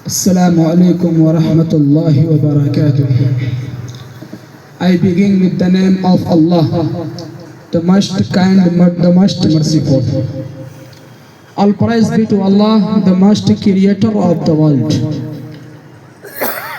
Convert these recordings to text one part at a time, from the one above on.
Assalamu alaikum wa rahmatullahi wa barakatuh. I begin with the name of Allah, the most kind, the most merciful. All praise be to Allah, the most creator of the world.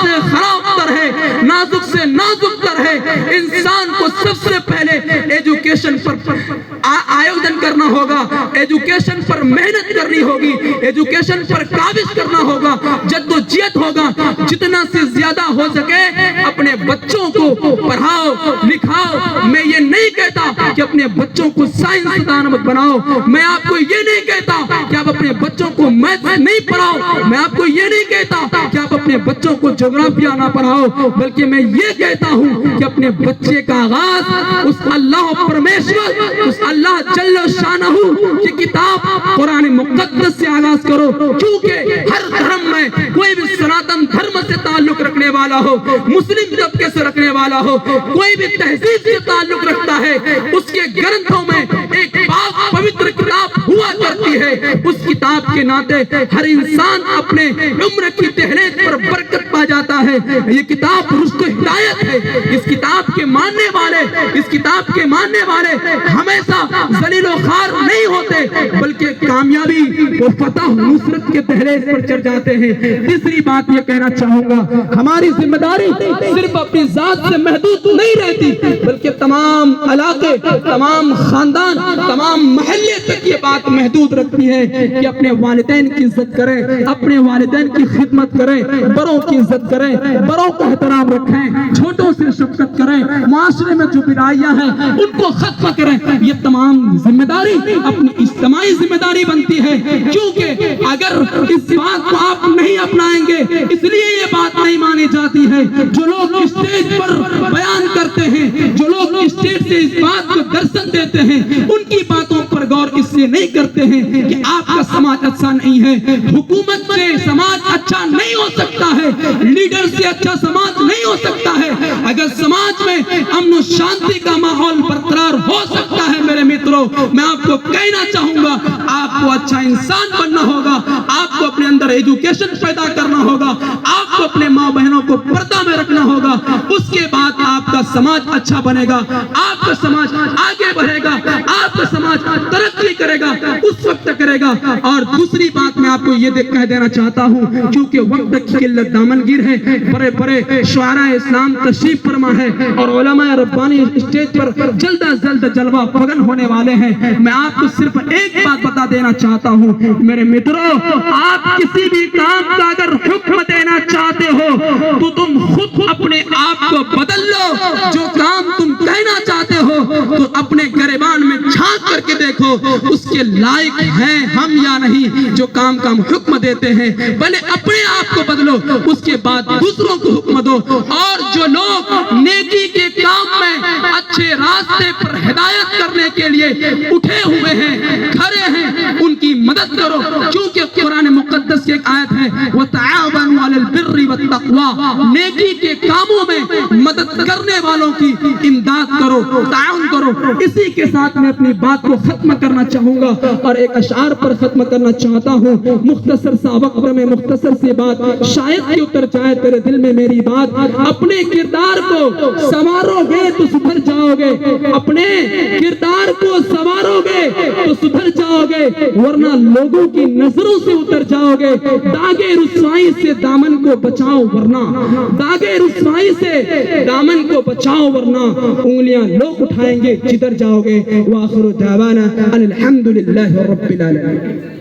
سے خراب تر ہے، نازک سے نازک تر ہے۔ انسان کو سب سے پہلے ایجوکیشن پر آیوجن کرنا ہوگا، ایجوکیشن پر محنت کرنی ہوگی، ایجوکیشن پر کاوش کرنا ہوگا، جدوجہد ہوگا۔ جتنا سے زیادہ ہو سکے اپنے بچوں کو پڑھاؤ لکھاؤ۔ میں یہ نہیں کہتا کہ اپنے بچوں کو سائنس دان بناؤ، میں آپ کو یہ نہیں کہتا کہ آپ اپنے بچوں کو میتھ نہیں پڑھاؤ، میں آپ کو یہ نہیں کہتا کہ آپ اپنے بچوں کو جغرافیہ نہ پڑھاؤ، بلکہ میں یہ کہتا ہوں کہ اپنے بچے کا آغاز اس اللہ پرمیشور، اس اللہ جل شانہ کی کتاب قرآن مقدس سے آغاز کرو، کیونکہ ہر دھرم میں کوئی بھی سناتن دھرم سے تعلق رکھنے والا ہو، مسلم طبقے سے رکھنے والا ہو، کوئی بھی تہذیب سے تعلق رکھتا ہے، اس کے گرنتھوں میں ایک پاک پوتر کتاب ہوا کرتی ہے۔ اس کتاب کے ناطے ہر انسان اپنے عمر کی دہلیز پر برکت پا جاتا ہے۔ یہ کتاب رشد و ہدایت ہے۔ اس کتاب کے ماننے والے، اس کتاب کے ماننے والے ہمیشہ ذلیل و خوار نہیں ہوتے، بلکہ کامیابی و فتح نصرت کے دہلیز پر چڑھ جاتے ہیں۔ تیسری بات یہ کہنا چاہوں گا، ہماری ذمہ داری صرف اپنی ذات سے محدود نہیں رہتی، بلکہ تمام علاقے، تمام خاندان، تمام محلے تک یہ بات محدود رکھتی ہے کہ اپنے والدین کی عزت کریں، اپنے والدین کی خدمت کریں، بڑوں کی عزت کریں، بڑوں کا احترام رکھیں، چھوٹوں سے شفقت کریں، معاشرے میں جو برائیاں ہیں ان کو ختم کریں۔ یہ تمام ذمہ داری اپنی اجتماعی ذمہ داری بنتی ہے، کیونکہ اگر اس بات کو آپ نہیں اپنائیں گے، اس لیے یہ بات نہیں مانی جاتی ہے۔ جو لوگ اسٹیج پر بیان کرتے ہیں، جو لوگ اسٹیج سے اس بات کو درشن دیتے ہیں، ان کی باتوں پر غور اس سے نہیں کرتے ہیں کہ آپ کا سماج اچھا نہیں ہے، حکومت سے سماج اچھا نہیں ہو سکتا ہے، لیڈر سے اچھا سماج نہیں ہو سکتا ہے۔ اگر سماج میں امن و شانتی کا ماحول برقرار ہو سکتا ہے میرے متروں، میں آپ کو کہنا چاہوں گا، آپ کو اچھا انسان بننا ہوگا، آپ کو اپنے اندر ایجوکیشن پیدا کرنا ہوگا، آپ کو اپنے ماں بہنوں کو پردہ میں رکھنا ہوگا، اس کے بعد آپ کا سماج اچھا بنے گا، آپ کا سماج آگے بڑھے گا، آپ کا سماج ترقی کرے گا، اس وقت کرے گا۔ اور دوسری بات میں آپ کو یہ کہہ دینا چاہتا ہوں، کیونکہ وقت کی قلت دامنگیر ہے، بڑے بڑے شعراء اسلام تشریف فرما ہے اور علماء ربانی اسٹیج پر جلد از جلد جلوہ فگن ہونے والے ہیں۔ میں آپ کو صرف ایک بات بتا دینا چاہتا ہوں میرے متروں، آپ کسی بھی کام کا اگر حکم دینا چاہتے ہو تو تم خود اپنے آپ کو بدل لو۔ جو کام تم کہنا چاہتے ہو تو اپنے گریبان میں جھانک کر کے دیکھو اس کے لائق ہیں ہم یا نہیں۔ جو کام کا ہم حکم دیتے ہیں پہلے اپنے آپ کو بدلو، اس کے بعد دوسروں کو حکم دو۔ اور جو لوگ نیکی کے کام میں اچھے راستے پر ہدایت کرنے کے لیے اٹھے ہوئے ہیں، کھڑے ہیں، ان کی مدد کرو، کیونکہ قرآن مقدس کی ایک آیت ہے وَتَعَاوَنُوا عَلَى الْبِرِّ وَالتَّقْوَىٰ، نیکی کے کاموں میں مدد کرنے والوں کی امداد کرو، تعاون کرو۔ اسی کے ساتھ میں اپنی بات کو ختم کرنا چاہوں گا اور ایک اشعار پر ختم کرنا چاہتا ہوں۔ مختصر سا وقت میں مختصر سی بات، شاید کہ اتر جائے تیرے دل میں میری بات۔ اپنے کردار کو سنوارو گے تو سدھر جاؤ گے، اپنے کردار کو سنوارو گے تو سدھر جاؤ گے، ورنہ لوگوں کی نظروں سے اتر جاؤ گے۔ داغے رسوائی سے دامن کو بچاؤ ورنہ، داغے رسوائی سے دامن کو بچاؤ ورنہ انگلیاں لوگ اٹھائیں گے جدھر جاؤ گے۔ وآخر دعوانا ان الحمد للہ رب العالمین۔